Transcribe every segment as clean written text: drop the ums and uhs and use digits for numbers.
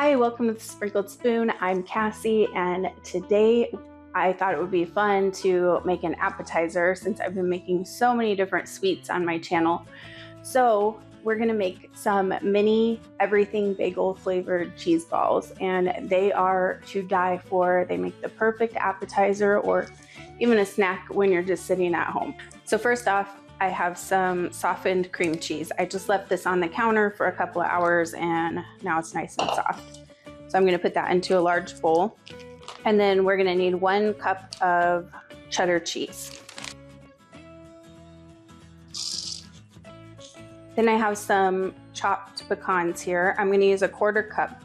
Hi, welcome to the Sprinkled Spoon. I'm Cassie, and today I thought it would be fun to make an appetizer since I've been making so many different sweets on my channel. So we're gonna make some mini everything bagel flavored cheese balls, and they are to die for. They make the perfect appetizer or even a snack when you're just sitting at home. So first off, I have some softened cream cheese. I just left this on the counter for a couple of hours and now it's nice and soft. So I'm gonna put that into a large bowl. And then we're gonna need 1 cup of cheddar cheese. Then I have some chopped pecans here. I'm gonna use a 1/4 cup.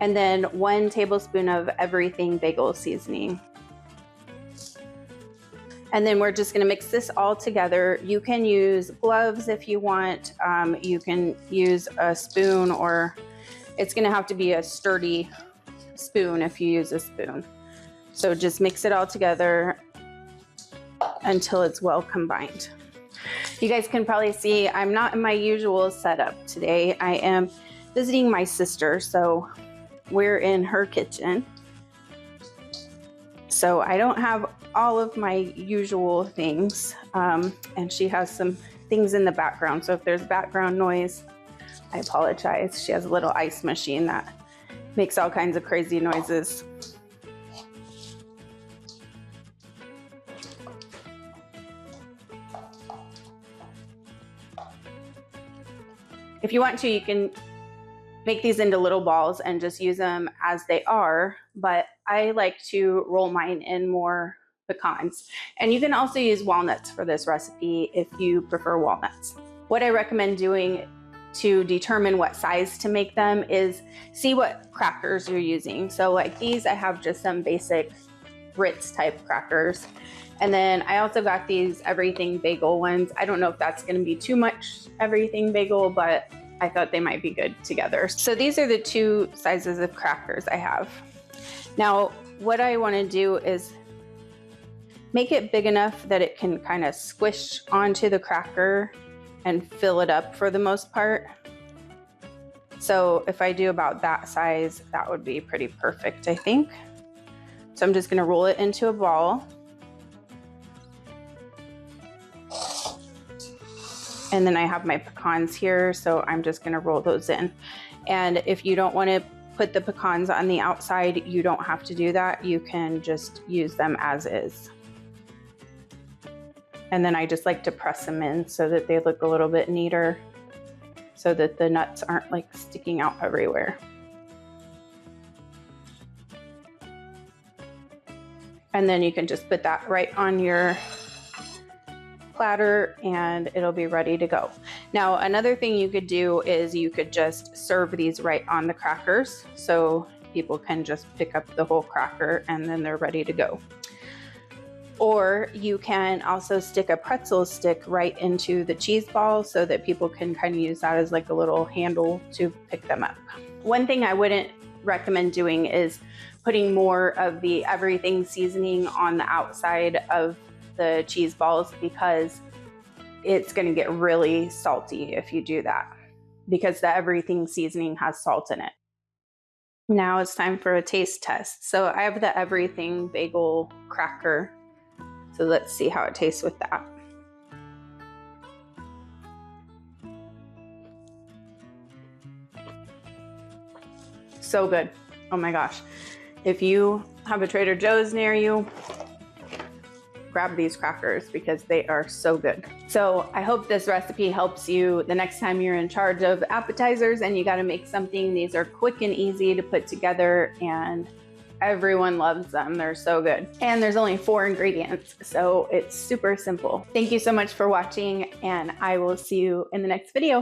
And then 1 tablespoon of everything bagel seasoning. And then we're just gonna mix this all together. You can use gloves if you want. You can use a spoon, or it's gonna have to be a sturdy spoon if you use a spoon. So just mix it all together until it's well combined. You guys can probably see I'm not in my usual setup today. I am visiting my sister, so we're in her kitchen. So I don't have all of my usual things, and she has some things in the background. So if there's background noise, I apologize. She has a little ice machine that makes all kinds of crazy noises. If you want to, you can make these into little balls and just use them as they are, but I like to roll mine in more pecans. And you can also use walnuts for this recipe if you prefer walnuts. What I recommend doing to determine what size to make them is see what crackers you're using. So like these, I have just some basic Ritz type crackers. And then I also got these everything bagel ones. I don't know if that's gonna be too much everything bagel, but I thought they might be good together. So these are the 2 sizes of crackers I have. Now, what I wanna do is make it big enough that it can kind of squish onto the cracker and fill it up for the most part. So if I do about that size, that would be pretty perfect, I think. So I'm just gonna roll it into a ball. And then I have my pecans here, so I'm just gonna roll those in. And if you don't wanna put the pecans on the outside, you don't have to do that. You can just use them as is. And then I just like to press them in so that they look a little bit neater, so that the nuts aren't like sticking out everywhere. And then you can just put that right on your platter and it'll be ready to go. Now, another thing you could do is you could just serve these right on the crackers, so people can just pick up the whole cracker and then they're ready to go. Or you can also stick a pretzel stick right into the cheese ball so that people can kind of use that as like a little handle to pick them up. One thing I wouldn't recommend doing is putting more of the everything seasoning on the outside of the cheese balls, because it's going to get really salty if you do that, because the everything seasoning has salt in it. Now it's time for a taste test. So I have the everything bagel cracker. So let's see how it tastes with that. So good. Oh my gosh. If you have a Trader Joe's near you, grab these crackers because they are so good. So I hope this recipe helps you the next time you're in charge of appetizers and you got to make something. These are quick and easy to put together and everyone loves them. They're so good. And there's only 4 ingredients, so it's super simple. Thank you so much for watching, and I will see you in the next video.